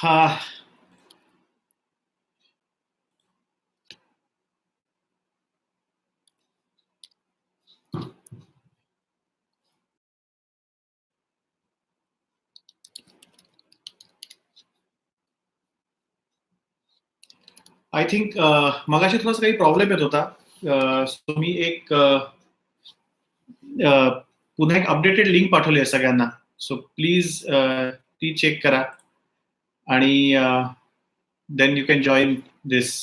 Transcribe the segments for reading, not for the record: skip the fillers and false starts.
Uh, I think मगाशी थोडासा काही प्रॉब्लेम येत होता. सो मी एक पुन्हा एक अपडेटेड लिंक पाठवली आहे सगळ्यांना. सो प्लीज ती चेक करा आणि then you can join this.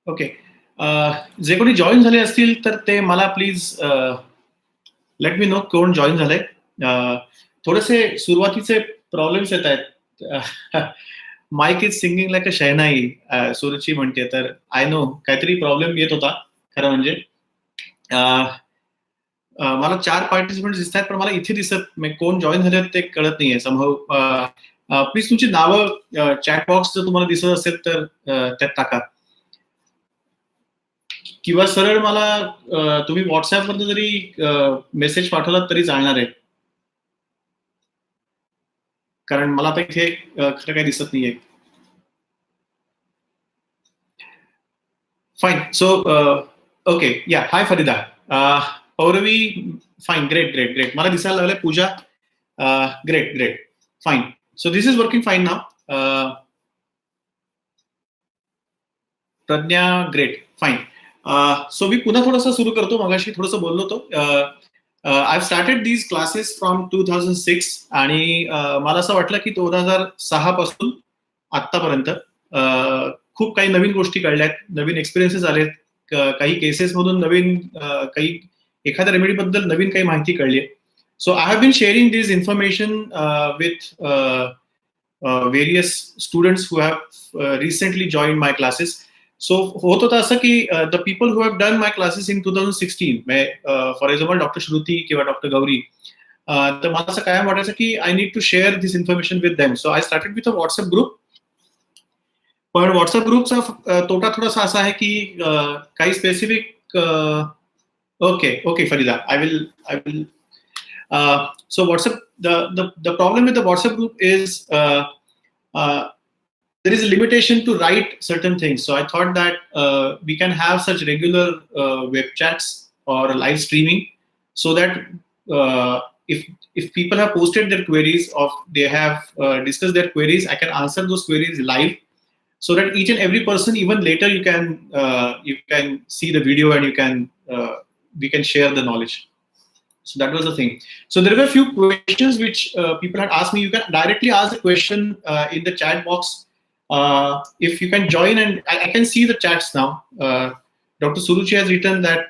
Okay. जे कोणी जॉईन झाले असतील तर ते मला प्लीज लेट मी नो कोण जॉईन झालंय. थोडेसे सुरुवातीचे प्रॉब्लेम्स येत आहेत. Mike is singing like a shehnai, Suruchi म्हणते. तर आय नो काहीतरी प्रॉब्लेम येत होता खरं म्हणजे. मला 4 पार्टिसिपंट दिसत आहेत, पण मला इथे दिसत कोण जॉईन झाले ते कळत नाहीये संभव. प्लीज तुमची नावं चॅट बॉक्स जर तुम्हाला दिसत असेल तर त्यात टाका, किंवा सरळ मला तुम्ही व्हॉट्सअपवर जरी मेसेज पाठवलात तरी चालणार आहे, कारण मला आता इथे खरं काही दिसत नाहीये. Fine. So okay, ya. Hi Farida. Pauravi, fine. Great great great. मला दिसायला लागलंय. Pooja, great great. Fine. So this is working fine now. Pragya, great. Fine. So मी पुन्हा थोडंसं सुरू करतो. मगाशी थोडंसं बोललो होतो. I started these classes from 2006 आणि मला असं वाटलं की 2006 पासून आतापर्यंत खूप काही नवीन गोष्टी कळल्यात, नवीन एक्सपिरियन्सेस आलेत, काही केसेस मधून नवीन काही एखाद्या रेमेडी बद्दल नवीन काही माहिती कळली. So I have been sharing this information with various students who have recently join my classes. So होत होतं असं की the people who have done my classes in 2016, for example doctor Shruti किंवा डॉक्टर गौरी, तर मला असं कायम वाटायचं की I need to share this information with them. So I started with a WhatsApp group. पण व्हॉट्सअप ग्रुपचा तोटा थोडासा असा आहे की काही specific. Okay okay Farida, I will. So WhatsApp, the problem with the WhatsApp group is there is a limitation to write certain things. So I thought that we can have such regular web chats or live streaming, so that if people have posted their queries or they have discussed their queries, I can answer those queries live, so that each and every person, even later, you can see the video and we can share the knowledge. So that was the thing. So there were a few questions which people had asked me. You can directly ask the question in the chat box. If you can join, and I can see the chats now. Dr. Suruchi has written that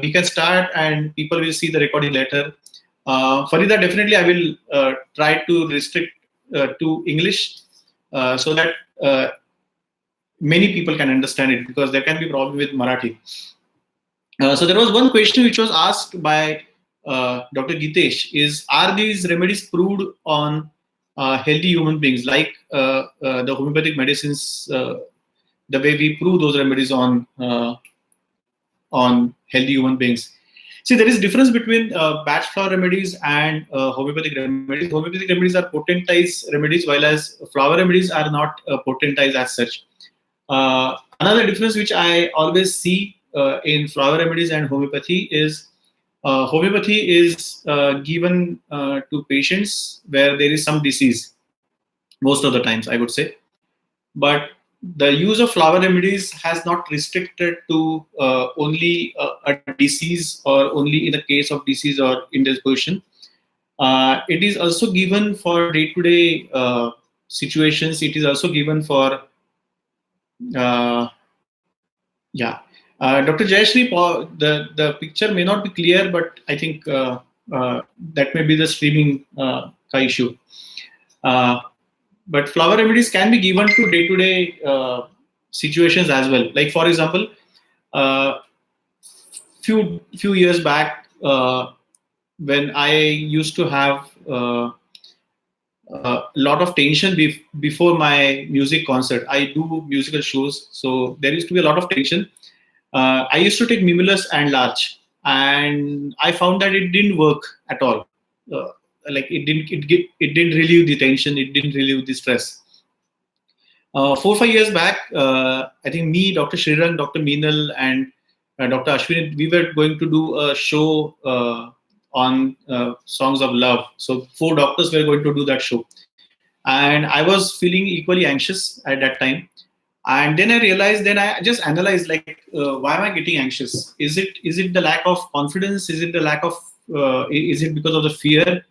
we can start and people will see the recording later. Farida, definitely I will try to restrict to English so that many people can understand it, because there can be problem with Marathi. So there was one question which was asked by Dr. Gitesh, is, are these remedies proved on healthy human beings, like the homeopathic medicines, the way we prove those remedies on healthy human beings? See, there is difference between Bach Flower remedies and homeopathic remedies. Homeopathic remedies are potentized remedies, while as flower remedies are not potentized as such. Another difference which I always see in flower remedies and homeopathy is homeopathy is given to patients where there is some disease, most of the times I would say. But the use of flower remedies has not restricted to only a disease or only in the case of disease or indisposition. It is also given for day-to-day situations. It is also given for uh, yeah. Dr. Jayashree, the picture may not be clear, but I think that may be the streaming issue. Uh, but flower remedies can be given to day-to-day situations as well. Like for example, uh, few years back, when I used to have a lot of tension before my music concert. I do musical shows, so there used to be a lot of tension. I used to take Mimulus and Larch, and I found that it didn't work at all. Uh, like it didn't relieve the tension, it didn't relieve the stress. 4 5 years back, I think me, Dr. Shriran, Dr. Meenal, and Dr. Ashwin, we were going to do a show on songs of love. So 4 doctors were going to do that show, and I was feeling equally anxious at that time. And then I realized, then I just analyzed, like, why am I getting anxious? Is it the lack of confidence? Is it the lack of is it because of the fear?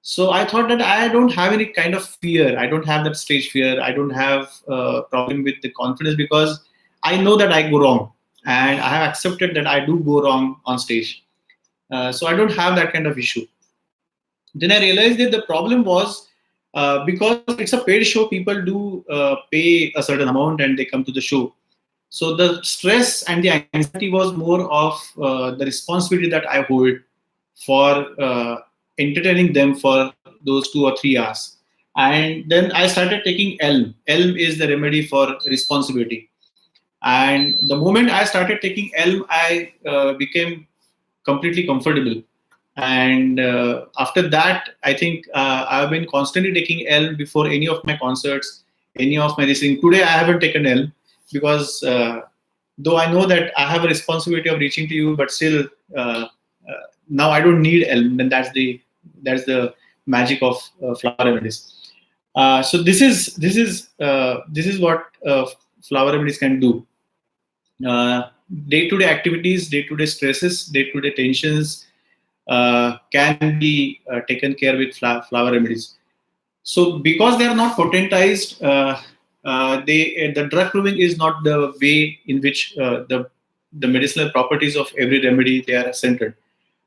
So I thought that I don't have any kind of fear. I don't have that stage fear. I don't have a problem with the confidence because I know that I go wrong, and I have accepted that I do go wrong on stage. So I don't have that kind of issue. Then I realized that the problem was because it's a paid show, people do pay a certain amount and they come to the show. So the stress and the anxiety was more of the responsibility that I hold for entertaining them for those 2 or 3 hours. And then I started taking Elm. Elm is the remedy for responsibility. And the moment I started taking Elm, I became completely comfortable. And after that, I think I've been constantly taking Elm before any of my concerts, any of my listening. Today, I haven't taken Elm because though I know that I have a responsibility of reaching to you, but still, now I don't need Elm. And that's the magic of flower remedies. So this is what flower remedies can do. Day-to-day activities, day-to-day stresses, day-to-day tensions can be taken care with flower remedies. So because they are not potentized, the drug proving is not the way in which the medicinal properties of every remedy they are centered.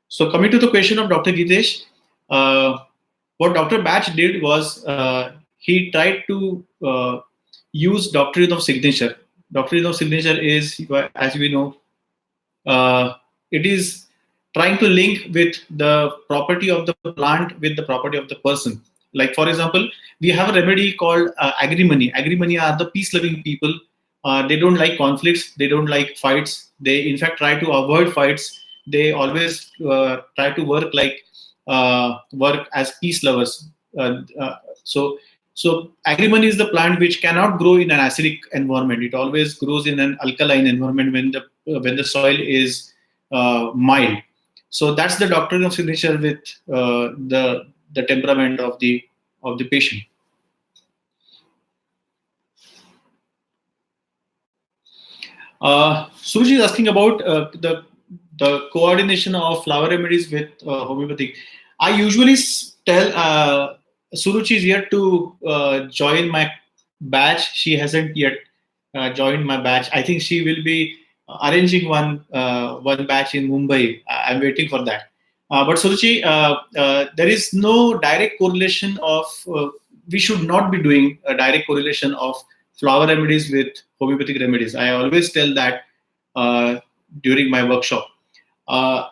So coming to the question of Dr. Gitesh, what Dr. Batch did was he tried to use doctrine of signature. Doctrine of signature is, as we know, it is trying to link with the property of the plant with the property of the person. Like for example, we have a remedy called agrimony. Agrimony are the peace-loving people. They don't like conflicts. They don't like fights. They in fact try to avoid fights. They always try to work as peace lovers. So agrimony is the plant which cannot grow in an acidic environment. It always grows in an alkaline environment when the soil is mild. So that's the doctrine of signature with the temperament of the patient. Suji is asking about the coordination of flower remedies with homeopathic. I usually tell Suruchi is yet to join my batch. She hasn't yet joined my batch. I think she will be arranging one batch in Mumbai. I'm waiting for that. But Suruchi, there is no direct correlation of. We should not be doing a direct correlation of flower remedies with homeopathic remedies. I always tell that during my workshop. Uh,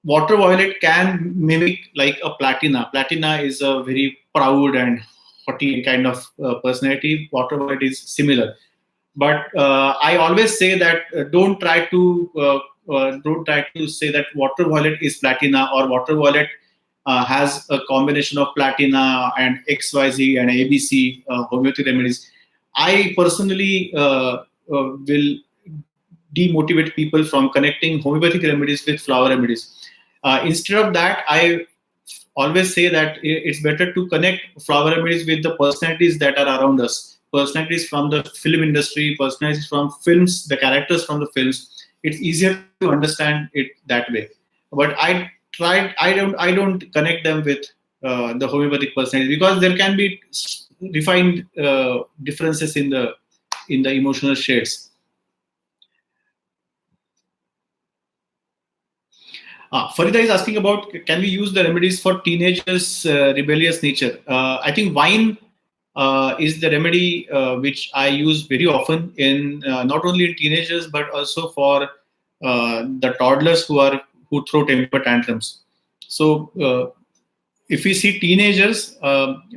Water violet can mimic like a platina. Platina is a very proud and haughty kind of personality. Water violet is similar, but I always say that don't try to say that water violet is platina or water violet has a combination of platina and XYZ and ABC homeopathic remedies. I personally will demotivate people from connecting homeopathic remedies with flower remedies. Instead of that, I always say that it's better to connect flower remedies with the personalities that are around us, personalities from the film industry, personalities from films, the characters from the films, it's easier to understand it that way. But I don't connect them with the homeopathic personalities, because there can be refined differences in the emotional shades. Farida is asking about, can we use the remedies for teenagers' rebellious nature? I think wine is the remedy which I use very often in not only in teenagers but also for the toddlers who throw temper tantrums. So if we see teenagers,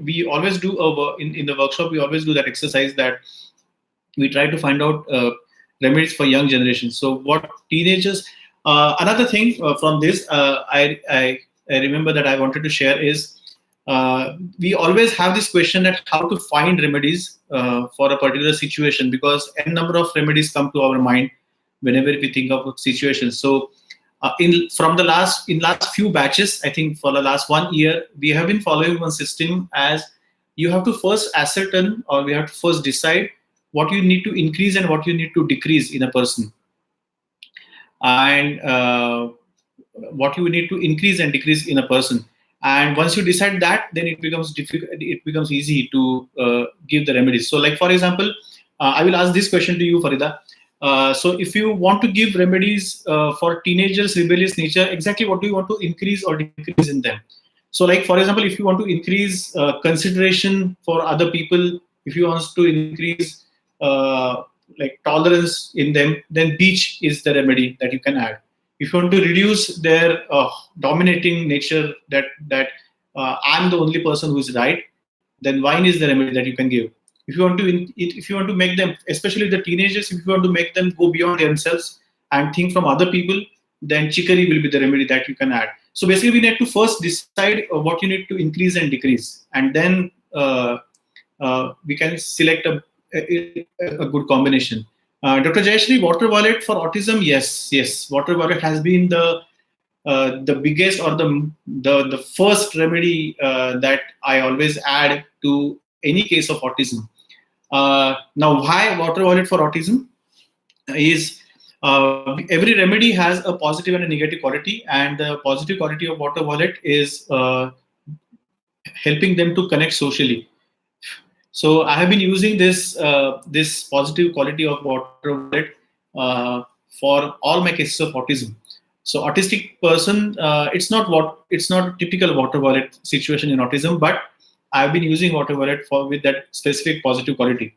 we always do in the workshop, we always do that exercise that we try to find out remedies for young generations. So what teenagers, another thing from this, I remember that I wanted to share is, we always have this question that how to find remedies for a particular situation, because n number of remedies come to our mind whenever we think of situations. So in last few batches, I think for the last 1 year, we have been following one system as, you have to first ascertain, or we have to first decide what you need to increase and what you need to decrease in a person, and what you need to increase and decrease in a person. And once you decide that, then it becomes difficult. It becomes easy to give the remedies. So, like for example, I will ask this question to you, Farida. So, if you want to give remedies for teenagers' rebellious nature, exactly what do you want to increase or decrease in them? So, like for example, if you want to increase consideration for other people, if you want to increase like tolerance in them, then beach is the remedy that you can add. If you want to reduce their dominating nature, that I'm the only person who's right, then wine is the remedy that you can give. If you want to make them, especially the teenagers, if you want to make them go beyond themselves and think from other people, then chicory will be the remedy that you can add. So basically, we need to first decide what you need to increase and decrease, and then we can select a good combination. Dr. Jayashree, water wallet for autism? Yes. Water wallet has been the biggest, or the first remedy that I always add to any case of autism. Now, why water wallet for autism? Is every remedy has a positive and a negative quality, and the positive quality of water wallet is helping them to connect socially. So I have been using this positive quality of water wallet for all my cases of autism. So autistic person, it's not typical water wallet situation in autism, but I've been using water wallet with that specific positive quality.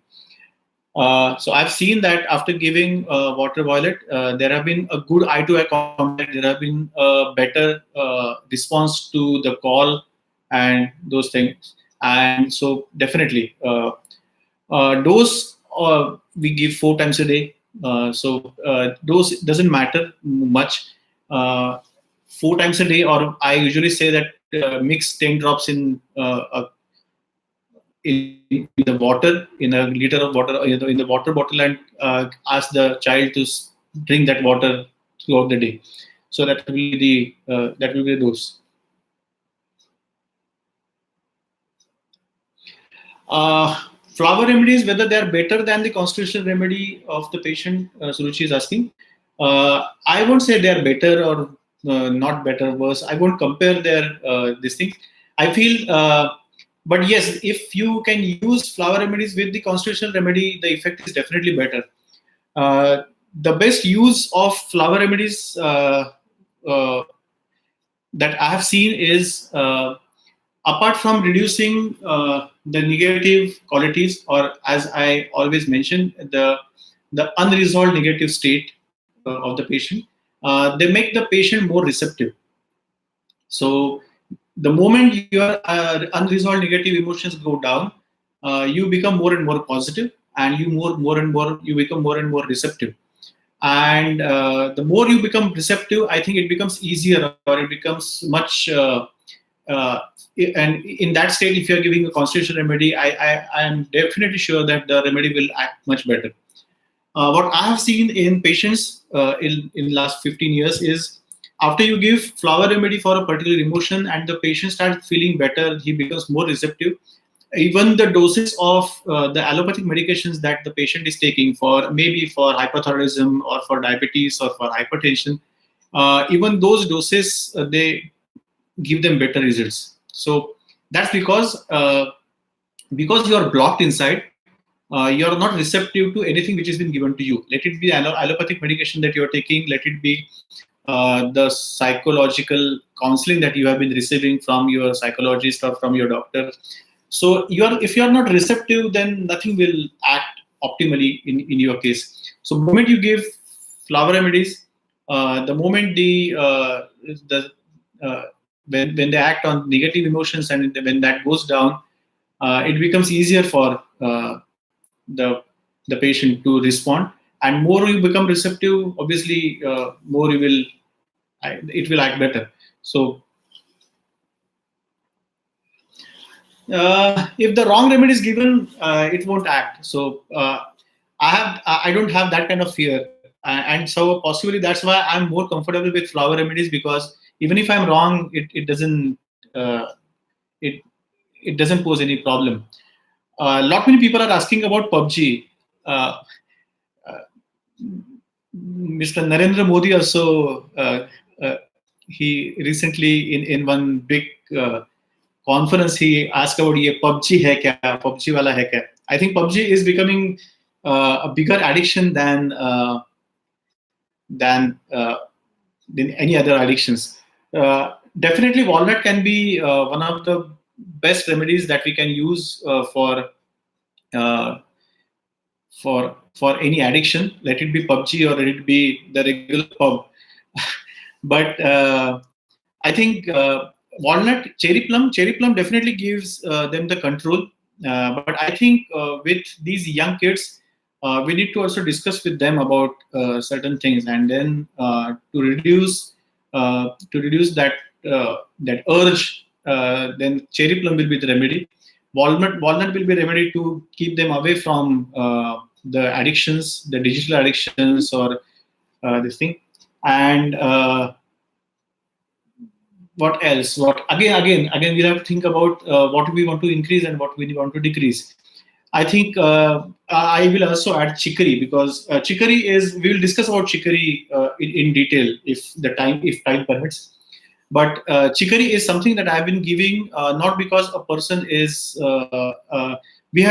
So I've seen that after giving water wallet, there have been a good eye-to-eye contact. There have been a better response to the call and those things. And so definitely, dose we give 4 times a day. So dose doesn't matter much. 4 times a day, or I usually say that mix 10 drops in the water, in a liter of water, in the water bottle, and ask the child to drink that water throughout the day. So that will be the dose. Flower remedies, whether they are better than the constitutional remedy of the patient, Suruchi is asking. I won't say they are better or not better, worse. I won't compare their this thing. I feel, but yes, if you can use flower remedies with the constitutional remedy, the effect is definitely better. The best use of flower remedies that I have seen is, apart from reducing the negative qualities, or as I always mention, the unresolved negative state of the patient, they make the patient more receptive. So the moment your unresolved negative emotions go down, you become more and more positive, and you become more and more receptive. And the more you become receptive, I think it becomes easier, or it becomes much. And in that state, if you are giving a constitutional remedy, I am definitely sure that the remedy will act much better. What I have seen in patients in last 15 years is, after you give flower remedy for a particular emotion and the patient starts feeling better, he becomes more receptive. even the doses of the allopathic medications that the patient is taking for maybe for hypothyroidism or for diabetes or for hypertension, even those doses they give them better results. So that's because you are blocked inside. You are not receptive to anything which has been given to you. Let it be allopathic medication that you are taking. Let it be the psychological counseling that you have been receiving from your psychologist or from your doctor. So if you are not receptive, then nothing will act optimally in your case. So the moment you give flower remedies, the moment the when they act on negative emotions, and when that goes down, it becomes easier for the the patient to respond. And more you become receptive, obviously, more you will it will act better. So if the wrong remedy is given, it won't act. So I don't have that kind of fear, and so possibly that's why I'm more comfortable with flower remedies, because even if I'm wrong, it doesn't it it doesn't pose any problem. A lot many people are asking about PUBG. Uh, Mr. Narendra Modi also uh, he recently in one big uh, conference he asked about ये PUBG है क्या, PUBG वाला है क्या. I think PUBG is becoming a bigger addiction than than any other addictions. Definitely, walnut can be one of the best remedies that we can use uh, for any addiction. Let it be PUBG or let it be the regular pub. But I think walnut, cherry plum definitely gives them the control. But I think with these young kids, we need to also discuss with them about certain things, and then to reduce that urge. Then cherry plum will be the remedy. Walnut will be remedy to keep them away from the addictions, the digital addictions, or this thing. And what else? What again? We'll have to think about what we want to increase and what we want to decrease. I think I will also add chicory, because chicory is. We will discuss about chicory in detail if time permits. But chicory is something that I've been giving not because a person is. We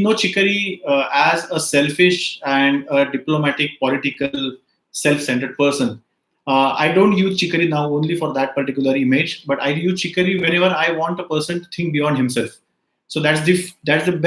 know chicory as a selfish and a diplomatic, political, self-centered person. I don't use chicory now only for that particular image, but I use chicory whenever I want a person to think beyond himself. So that's the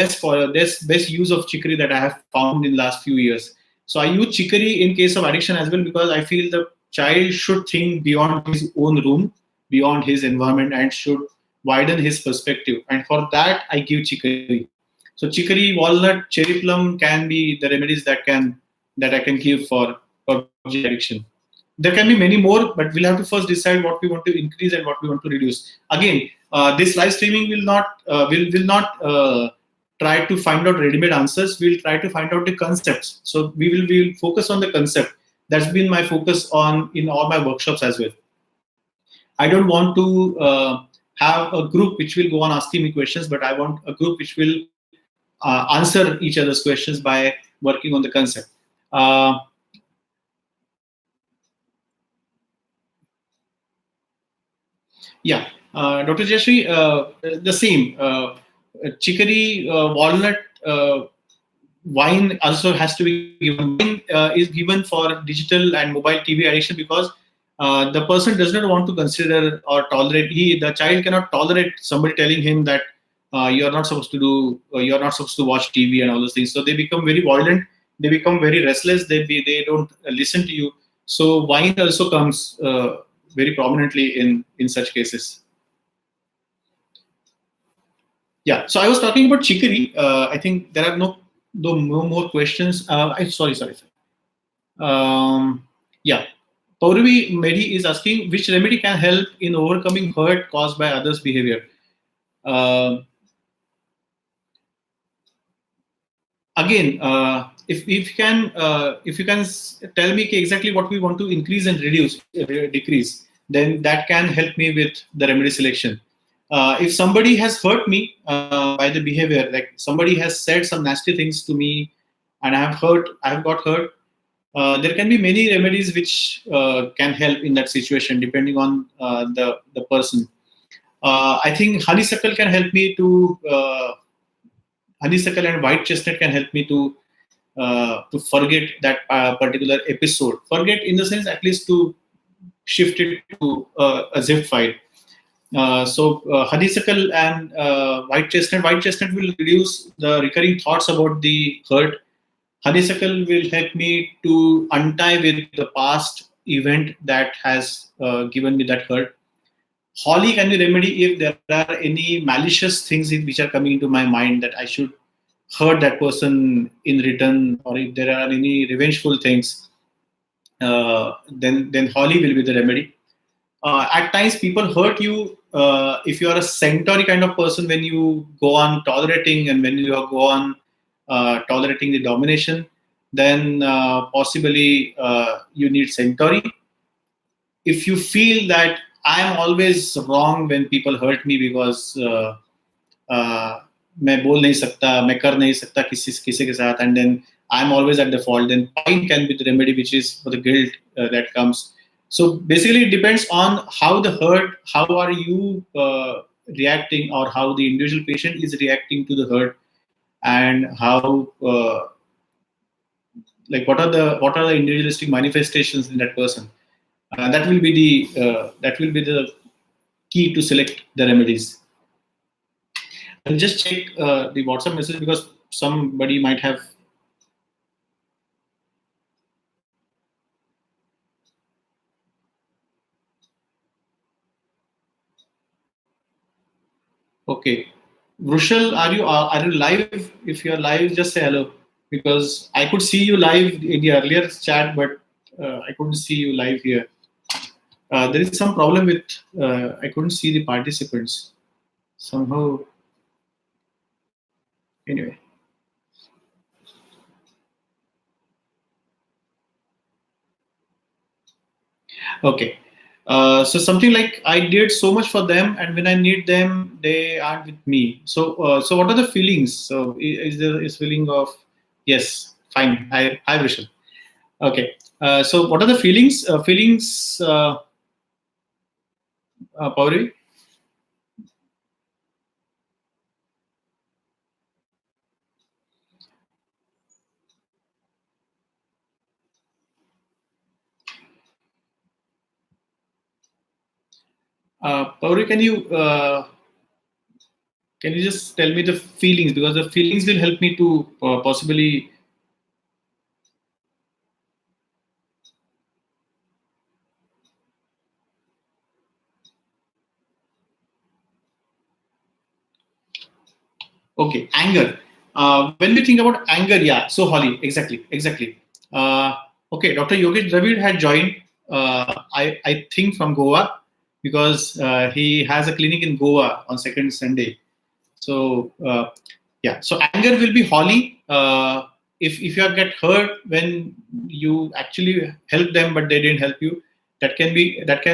best use of chicory that I have found in the last few years. So I use chicory in case of addiction as well, because I feel the child should think beyond his own room, beyond his environment, and should widen his perspective. And for that, I give chicory. So chicory, walnut, cherry plum can be the remedies that I can give for PUBG addiction. There can be many more, but we'll have to first decide what we want to increase and what we want to reduce. Again, this live streaming will not try to find out ready-made answers. We'll try to find out the concepts. So we will focus on the concept. That's been my focus on in all my workshops as well. I don't want to have a group which will go on asking me questions, but I want a group which will answer each other's questions by working on the concept. Yeah, Dr. Jayashree, the same. Chicory, walnut, wine also has to be given. Wine is given for digital and mobile TV addiction, because the person does not want to consider or tolerate. The child cannot tolerate somebody telling him that you are not supposed to do, you are not supposed to watch TV and all those things. So they become very violent. They become very restless. They don't listen to you. So wine also comes very prominently in such cases. Yeah. So I was talking about chicory. I think there are no more questions. Sorry. Yeah. Pauravi Medi is asking which remedy can help in overcoming hurt caused by others' behavior. Uh, Again, if you can tell me exactly what we want to increase and decrease, then that can help me with the remedy selection. If somebody has hurt me by the behavior, like somebody has said some nasty things to me, and I have got hurt. There can be many remedies which can help in that situation, depending on the person. I think honeysuckle can help me to honeysuckle and white chestnut can help me to forget that particular episode. Forget in the sense, at least to shift it to a zip file. Honeysuckle and white chestnut. White chestnut will reduce the recurring thoughts about the hurt. Honeysuckle will help me to untie with the past event that has given me that hurt. Holly can be remedy if there are any malicious things which are coming into my mind that I should hurt that person in return, or if there are any revengeful things, then Holly will be the remedy. At times, people hurt you if you are a sanctuary kind of person. When you go on tolerating and when you go on tolerating the domination, then possibly you need sanctuary. If you feel that I am always wrong when people hurt me because मैं बोल नहीं सकता, मैं कर नहीं सकता किसी किसी के साथ, and then I'm always at the fault, then pine can be the remedy, which is for the guilt that comes. So basically, it depends on how the hurt, how are you reacting, or how the individual patient is reacting to the hurt, and how like what are the individualistic manifestations in that person. That will be the key to select the remedies. I'll just check the WhatsApp message because somebody might have. Okay, Vrushal, are you live? If you are live, just say hello, because I could see you live in the earlier chat, but I couldn't see you live here. There is some problem with I couldn't see the participants somehow. Anyway. Okay. So something like I did so much for them, and when I need them, they aren't with me. So what are the feelings? So is there is feeling of yes, fine. Hi Vishal. Okay. So what are the feelings? Pauri? Pauri, can you just tell me the feelings, because the feelings will help me to possibly. Okay, anger. When we think about anger, yeah. So Holly, exactly. Okay, Dr. Yogesh Dravid had joined. I think from Goa, because he has a clinic in Goa on second Sunday. So yeah, so anger will be Holly. If you get hurt when you actually help them but they didn't help you, that can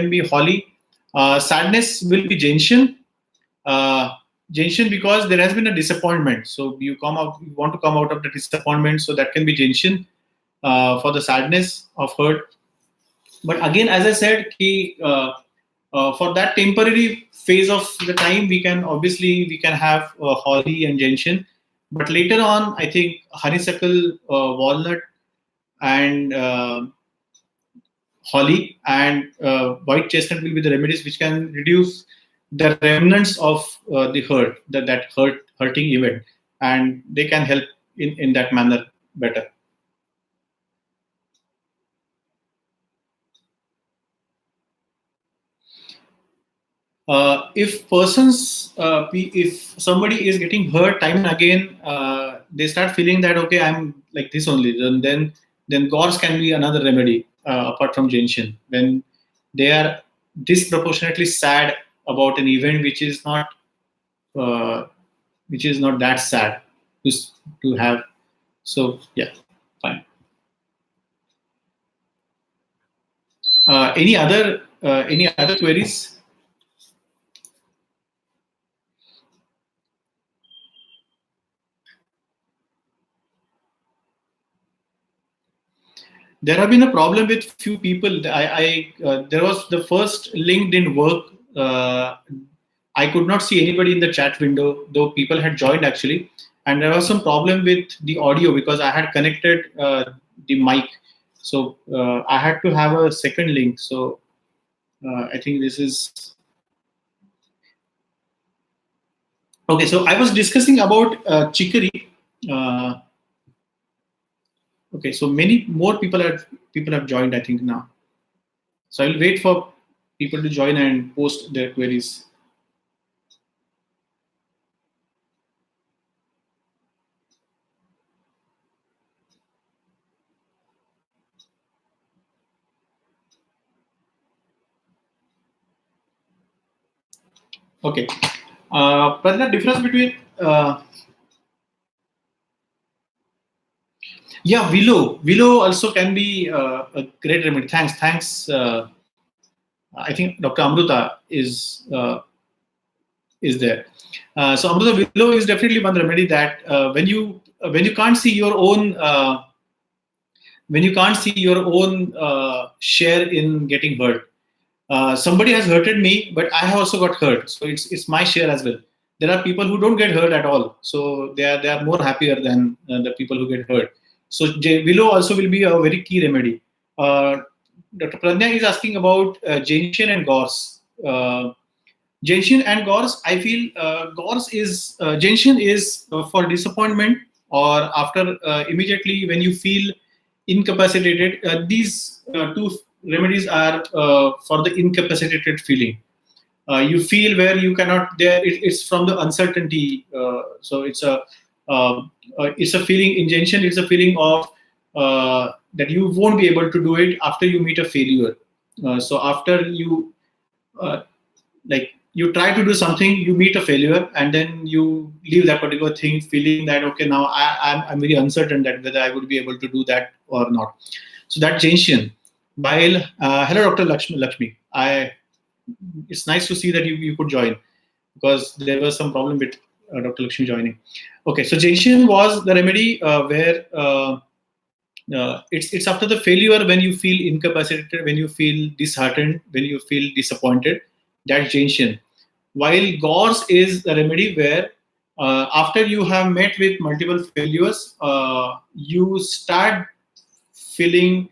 be Holly. Sadness will be Gentian. Gentian, because there has been a disappointment. So you want to come out of the disappointment. So that can be Gentian for the sadness of hurt. But again, as I said, for that temporary phase of the time, we can have holly and gentian. But later on, I think honeysuckle, walnut, and holly and white chestnut will be the remedies which can reduce the remnants of the hurt, that hurting event, and they can help in that manner better. If somebody is getting hurt time and again, they start feeling that okay, I'm like this only. Then gauze can be another remedy apart from gentian. When they are disproportionately sad about an event uh, which is not that sad to have. So yeah, fine. Any other queries? there have been a problem with few people. There was the first link didn't work. I could not see anybody in the chat window, though people had joined actually, and there was some problem with the audio because I had connected the mic, so I had to have a second link. So I think this is okay. So I was discussing about chicory. Uh, okay, so many more people have joined, I think now. So I'll wait for people to join and post their queries. Okay. But the difference between yeah, willow also can be a great remedy. Thanks. I think Dr. Amruta is there. So Amruta, willow is definitely one remedy that when you can't see your own share in getting hurt. Somebody has hurted me, but I have also got hurt. So it's my share as well. There are people who don't get hurt at all, so they are more happier than the people who get hurt. So willow also will be a very key remedy. Dr. Pradnya is asking about gentian and gorse. Gentian and gorse, I feel gentian is for disappointment or after immediately when you feel incapacitated. These two remedies are for the incapacitated feeling. You feel where you cannot. It's from the uncertainty. So it's a feeling. In gentian, it's a feeling of that you won't be able to do it after you meet a failure. So after you like you try to do something, you meet a failure, and then you leave that particular thing feeling that okay, now I'm very uncertain that whether I would be able to do that or not. So that gentian. While hello, Dr. Lakshmi, it's nice to see that you could join because there was some problem with Dr. Lakshmi joining. Okay, so gentian was the remedy where it's after the failure when you feel incapacitated, when you feel disheartened, when you feel disappointed. That's gentian. While gorse is the remedy where after you have met with multiple failures, you start feeling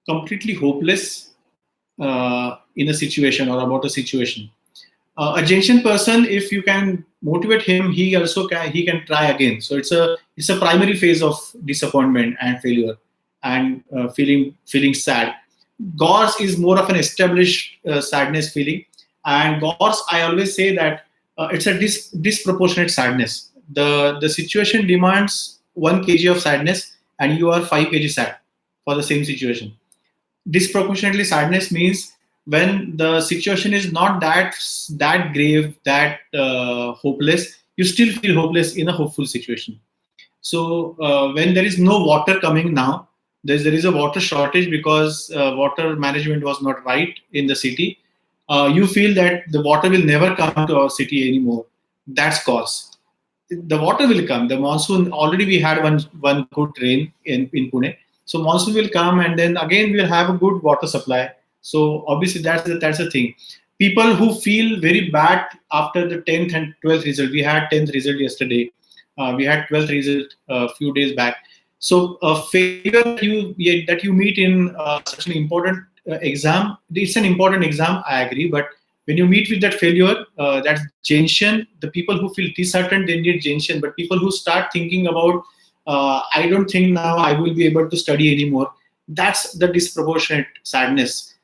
completely hopeless in a situation or about a situation. A gentian person, if you can motivate him, he can try again. So it's a primary phase of disappointment and failure and feeling sad. Gorse is more of an established sadness feeling, and gorse, I always say that it's a disproportionate sadness. The situation demands 1 kg of sadness, and you are 5 kg sad for the same situation. Disproportionately sadness means when the situation is not that grave, that hopeless, you still feel hopeless in a hopeful situation. So when there is no water coming now, there is a water shortage because water management was not right in the city. You feel that the water will never come to our city anymore. That's cause. The water will come. The monsoon, already we had one good rain in Pune. So monsoon will come, and then again we'll have a good water supply. So obviously that's the thing. People who feel very bad after the 10th and 12th result. We had 10th result yesterday. We had 12th result a few days back. So a failure that you meet in such an important exam. It's an important exam, I agree. But when you meet with that failure, that's gentian. The people who feel disheartened, they need gentian. But people who start thinking about, I don't think now I will be able to study anymore. That's the disproportionate sadness.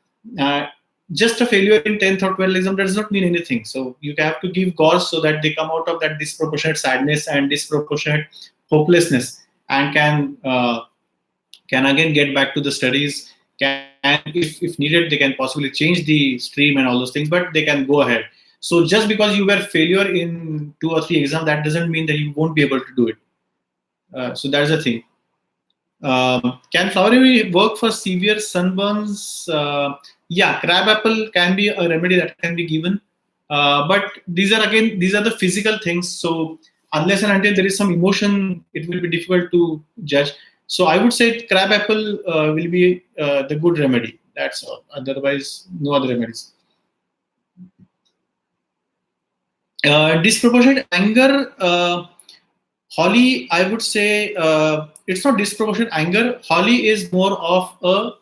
Just a failure in 10th or 12th exam does not mean anything. So you have to give goals so that they come out of that disproportionate sadness and disproportionate hopelessness and can again get back to the studies. If needed, they can possibly change the stream and all those things, but they can go ahead. So just because you were failure in 2 or 3 exams, that doesn't mean that you won't be able to do it. So that's the thing. Can flowery work for severe sunburns? Yeah, crabapple can be a remedy that can be given. But these are the physical things. So unless and until there is some emotion, it will be difficult to judge. So I would say crab apple will be the good remedy. That's all. Otherwise, no other remedies. Disproportionate anger. Holly, I would say it's not disproportionate anger. Holly is more of a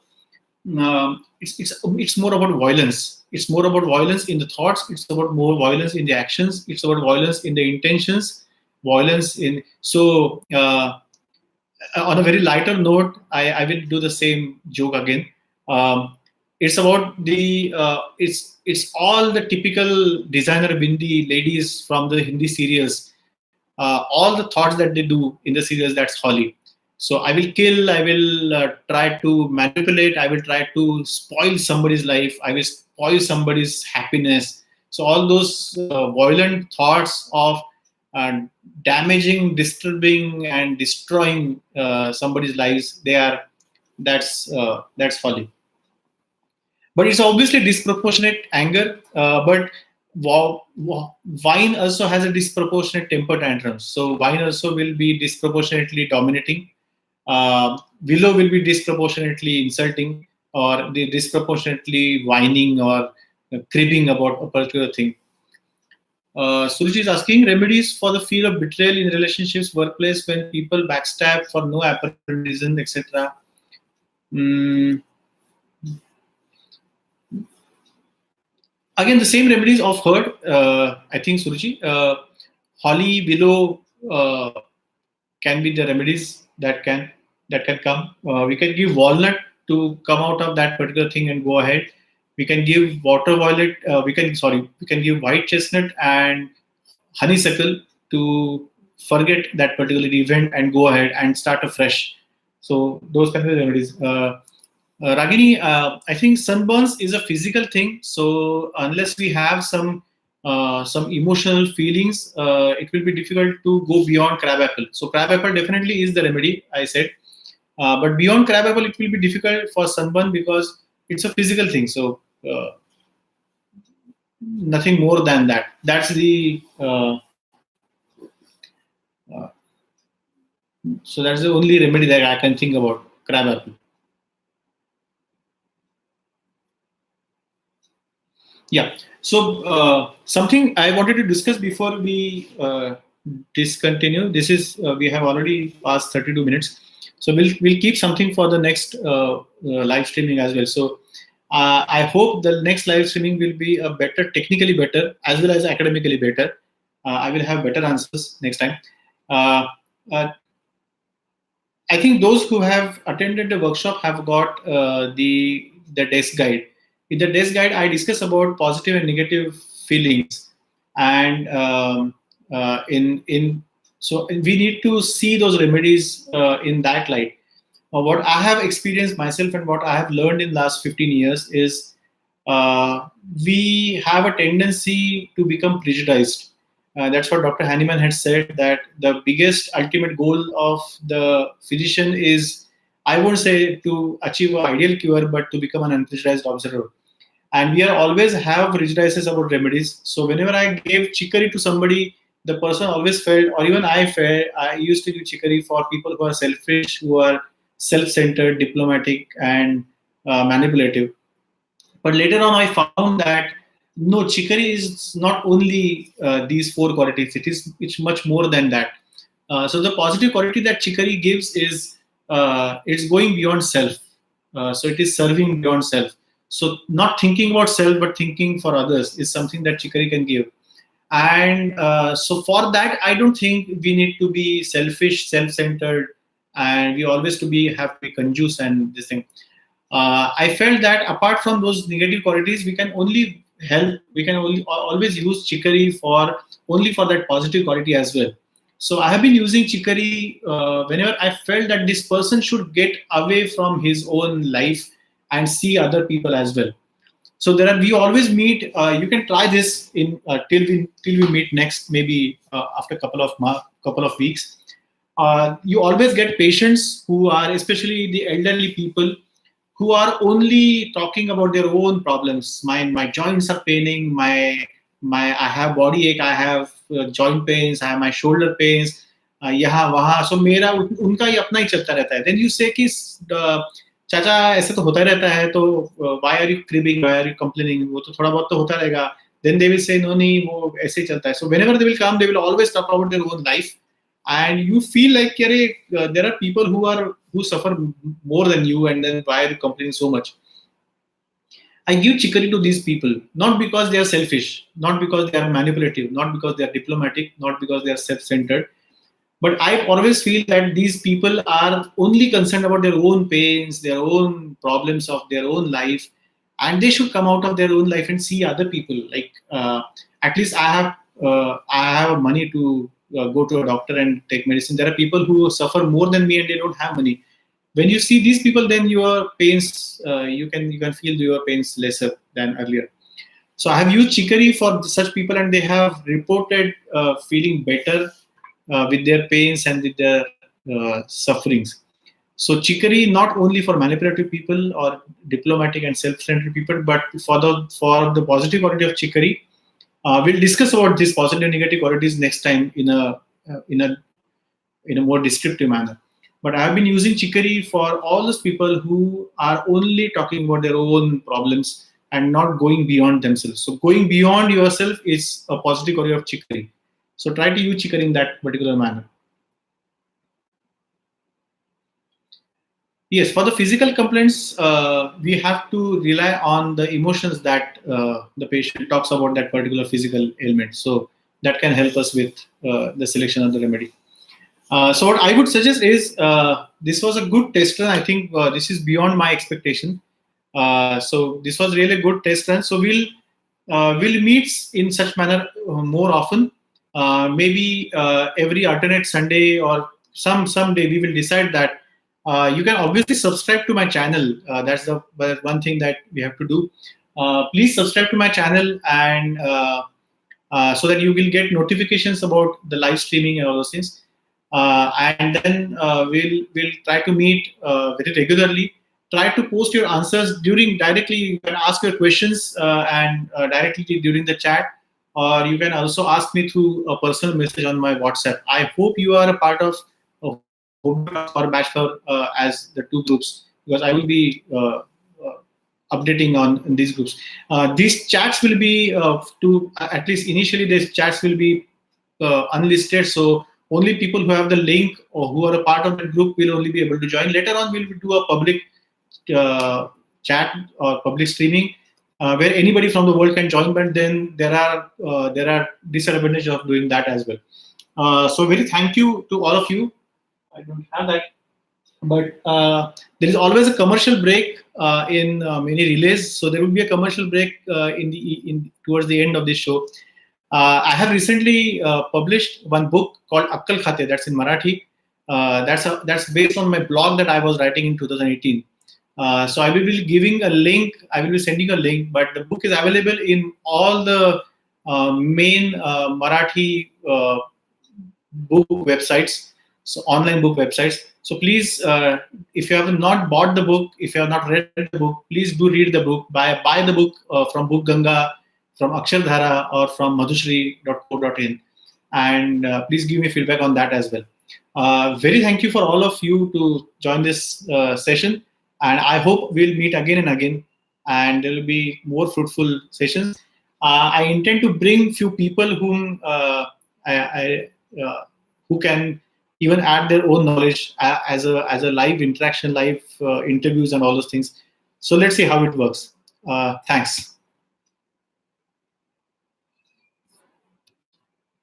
it's more about violence. It's more about violence in the thoughts. It's about more violence in the actions. It's about violence in the intentions. Violence in on a very lighter note, I will do the same joke again. It's about it's all the typical designer bindi ladies from the Hindi serials. All the thoughts that they do in the serials, that's Holly. So I will kill, I will try to manipulate, I will try to spoil somebody's life, I will spoil somebody's happiness. So all those violent thoughts of uh, damaging, disturbing, and destroying somebody's lives, that's Holly. But it's obviously disproportionate anger. But wine also has a disproportionate temper tantrums. So wine also will be disproportionately dominating. Willow will be disproportionately insulting or disproportionately whining or cribbing about a particular thing. Suruchi is asking remedies for the fear of betrayal in relationships, workplace, when people backstab for no apparent reason, etc. Mm, Again, the same remedies of heard. I think Suruchi, holly, willow can be the remedies that can come. We can give walnut to come out of that particular thing and go ahead. We can give water violet. We can give white chestnut and honeysuckle to forget that particular event and go ahead and start afresh. So those kind of remedies. Ragini, I think sunburns is a physical thing. So unless we have some emotional feelings, it will be difficult to go beyond crab apple. So crab apple definitely is the remedy, I said. But beyond crab apple, it will be difficult for sunburn because it's a physical thing. So nothing more than that. That's uh, that's the only remedy that I can think about. Crab apple. Yeah. So something I wanted to discuss before we discontinue. This is we have already passed 32 minutes, so we'll keep something for the next live streaming as well. So I hope the next live streaming will be a better, technically better, as well as academically better. I will have better answers next time. Uh, uh, I think those who have attended the workshop have got the desk guide. In the desk guide, I discuss about positive and negative feelings, and in so we need to see those remedies in that light. What I have experienced myself and what I have learned in last 15 years is we have a tendency to become prejudiced. That's what Dr. Hahnemann had said, that the biggest ultimate goal of the physician is, I won't say to achieve an ideal cure, but to become an unprejudiced observer. And we are always have prejudices about remedies. So whenever I gave chicory to somebody, the person always felt, or even I felt, I used to give chicory for people who are selfish, who are self-centered, diplomatic, and manipulative. But later on, I found that no, chicory is not only these four qualities. It's much more than that. So the positive quality that chicory gives is it's going beyond self. So it is serving beyond self. So not thinking about self but thinking for others is something that chicory can give. And so for that, I don't think we need to be selfish, self-centered, and we always have to be conjuice and this thing. I felt that apart from those negative qualities, we can only help. We can only always use chicory for only for that positive quality as well. So I have been using chicory whenever I felt that this person should get away from his own life and see other people as well. So there are we always meet. You can try this in till we meet next, maybe after couple of weeks. You always get patients who are, especially the elderly people, who are only talking about their own problems. My joints are paining. My I have body ache. I have joint pains. I have my shoulder pains. यहाँ वहाँ, सो मेरा उनका ही अपना ही चलता रहता है. Then you से कि चाचा ऐसे तो होता ही रहता है, तो why are you cribbing, why are you complaining, वो तो थोड़ा बहुत तो होता रहेगा. Then they will say no, नहीं वो ऐसे ही चलता है. So whenever they will come, they will always talk about their own life, and you feel like there are people who suffer more than you, and then why are you complaining so much? I give chicory to these people not because they are selfish, not because they are manipulative, not because they are diplomatic, not because they are self-centered, but I always feel that these people are only concerned about their own pains, their own problems of their own life, and they should come out of their own life and see other people. Like at least I have money to go to a doctor and take medicine. There are people who suffer more than me and they don't have money. When you see these people, then your pains you can feel your pains lesser than earlier. So I have used chicory for such people, and they have reported feeling better with their pains and with their sufferings. So chicory not only for manipulative people or diplomatic and self-centered people, but for the positive quality of chicory. We'll discuss about these positive and negative qualities next time in a more descriptive manner. But I have been using chicory for all those people who are only talking about their own problems and not going beyond themselves. So going beyond yourself is a positive quality of chicory. So try to use chicory in that particular manner. Yes, for the physical complaints, we have to rely on the emotions that the patient talks about that particular physical ailment. So that can help us with the selection of the remedy. So what I would suggest is this was a good test run. I think this is beyond my expectation. So this was really a good test run. So we'll meet in such manner more often. Maybe every alternate Sunday or someday we will decide that. You can obviously subscribe to my channel. That's the one thing that we have to do. Please subscribe to my channel and so that you will get notifications about the live streaming and all those things. And then we'll try to meet very regularly. Try to post your answers directly. You can ask your questions and directly during the chat, or you can also ask me through a personal message on my WhatsApp. I hope you are a part of Homeo Talks or Bach Flower as the two groups, because I will be updating on in these groups. These chats will be at least initially. These chats will be unlisted, so only people who have the link or who are a part of the group will only be able to join. Later on, we'll do a public chat or public streaming where anybody from the world can join. But then there are disadvantages of doing that as well. So very thank you to all of you. I don't have that, but there is always a commercial break in many relays. So there will be a commercial break towards the end of this show. I have recently published one book called Akkal Khate. That's in Marathi. That's based on my blog that I was writing in 2018. So I will be giving a link. I will be sending a link, but the book is available in all the main Marathi book websites, so online book websites. So please, if you have not bought the book, if you have not read the book, please do read the book. Buy the book from Book Ganga, from Akshardhara, or from madhushri.co.in, and please give me feedback on that as well. Very thank you for all of you to join this session, and I hope we'll meet again and again, and there will be more fruitful sessions. I intend to bring few people who can even add their own knowledge as a live interaction, live interviews, and all those things. So let's see how it works. Thanks.